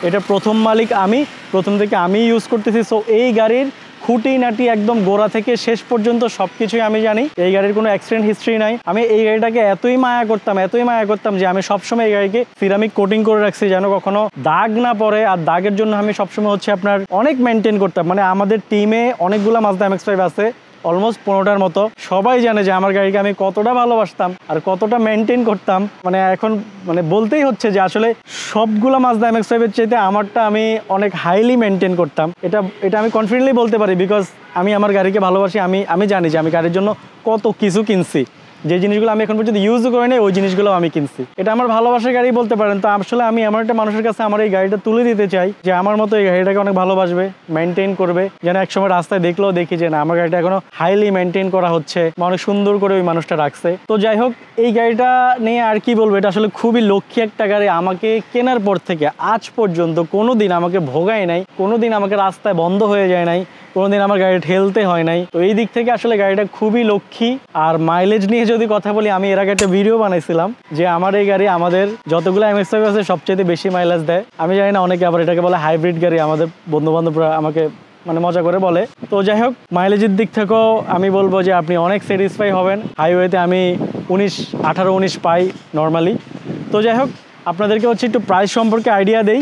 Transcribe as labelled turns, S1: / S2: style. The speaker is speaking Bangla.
S1: এটা প্রথম মালিক আমি, প্রথম থেকে আমি ইউজ করতেছি। সো এই গাড়ির খুঁটিনাটি একদম গোড়া থেকে শেষ পর্যন্ত সব কিছুই আমি জানি। এই গাড়ির কোনো অ্যাক্সিডেন্ট হিস্ট্রি নাই। আমি এই গাড়িটাকে এতই মায়া করতাম যে আমি সবসময় এই গাড়িকে সিরামিক কোটিং করে রাখছি যেন কখনো দাগ না পড়ে। আর দাগের জন্য আমি সবসময় হচ্ছে আপনার অনেক মেনটেন করতাম। মানে আমাদের টিমে অনেকগুলো মাজদা MX-5 আছে, অলমোস্ট 15টার মতো। সবাই জানে যে আমার গাড়িকে আমি কতটা ভালোবাসতাম আর কতটা মেনটেন করতাম। মানে এখন মানে বলতেই হচ্ছে যে আসলে সবগুলো মাজদা MX-5 এর চাইতে আমারটা আমি অনেক হাইলি মেনটেন করতাম। এটা আমি কনফিডেন্টলি বলতে পারি, বিকজ আমি আমার গাড়িকে ভালোবাসি। আমি জানি যে আমি গাড়ির জন্য কত কিছু কিনছি, যে জিনিসগুলো আমি এখন পর্যন্ত ইউজও করি না ওই জিনিসগুলো আমি কিনছি। এটা আমার ভালোবাসার গাড়ি বলতে পারেন। তো আসলে আমি এমন একটা মানুষের কাছে আমার এই গাড়িটা তুলে দিতে চাই যে আমার মতো এই গাড়িটাকে অনেক ভালোবাসবে, মেনটেন করবে, যেন একসময় রাস্তায় দেখলেও দেখি যে না আমার গাড়িটা এখনো হাইলি মেনটেন করা হচ্ছে, অনেক সুন্দর করে ওই মানুষটা রাখছে। তো যাই হোক, এই গাড়িটা নিয়ে আর কি বলবো, এটা আসলে খুবই লক্ষ্মী একটা গাড়ি। আমাকে কেনার পর থেকে আজ পর্যন্ত কোনোদিন আমাকে ভোগায় নাই, কোনোদিন আমাকে রাস্তায় বন্ধ হয়ে যায় নাই, কোনোদিন আমার গাড়ি ঠেলতে হয় নাই। তো এই দিক থেকে আসলে গাড়িটা খুবই লক্ষ্মী। আর মাইলেজ নিয়ে যদি কথা বলি, আমি এর আগে একটা ভিডিও বানাইছিলাম যে আমার এই গাড়ি আমাদের যতগুলো MX-5 আছে সবচেয়ে বেশি মাইলেজ দেয়। আমি জানি না, অনেকে আবার এটাকে বলে হাইব্রিড গাড়ি, আমাদের বন্ধু বান্ধবরা আমাকে মানে মজা করে বলে। তো যাই হোক, মাইলেজের দিক থেকেও আমি বলবো যে আপনি অনেক স্যাটিসফাই হবেন। হাইওয়েতে আমি 18-19 পাই নর্মালি। তো যাই হোক, আপনাদেরকে হচ্ছে একটু প্রাইস সম্পর্কে আইডিয়া দেই।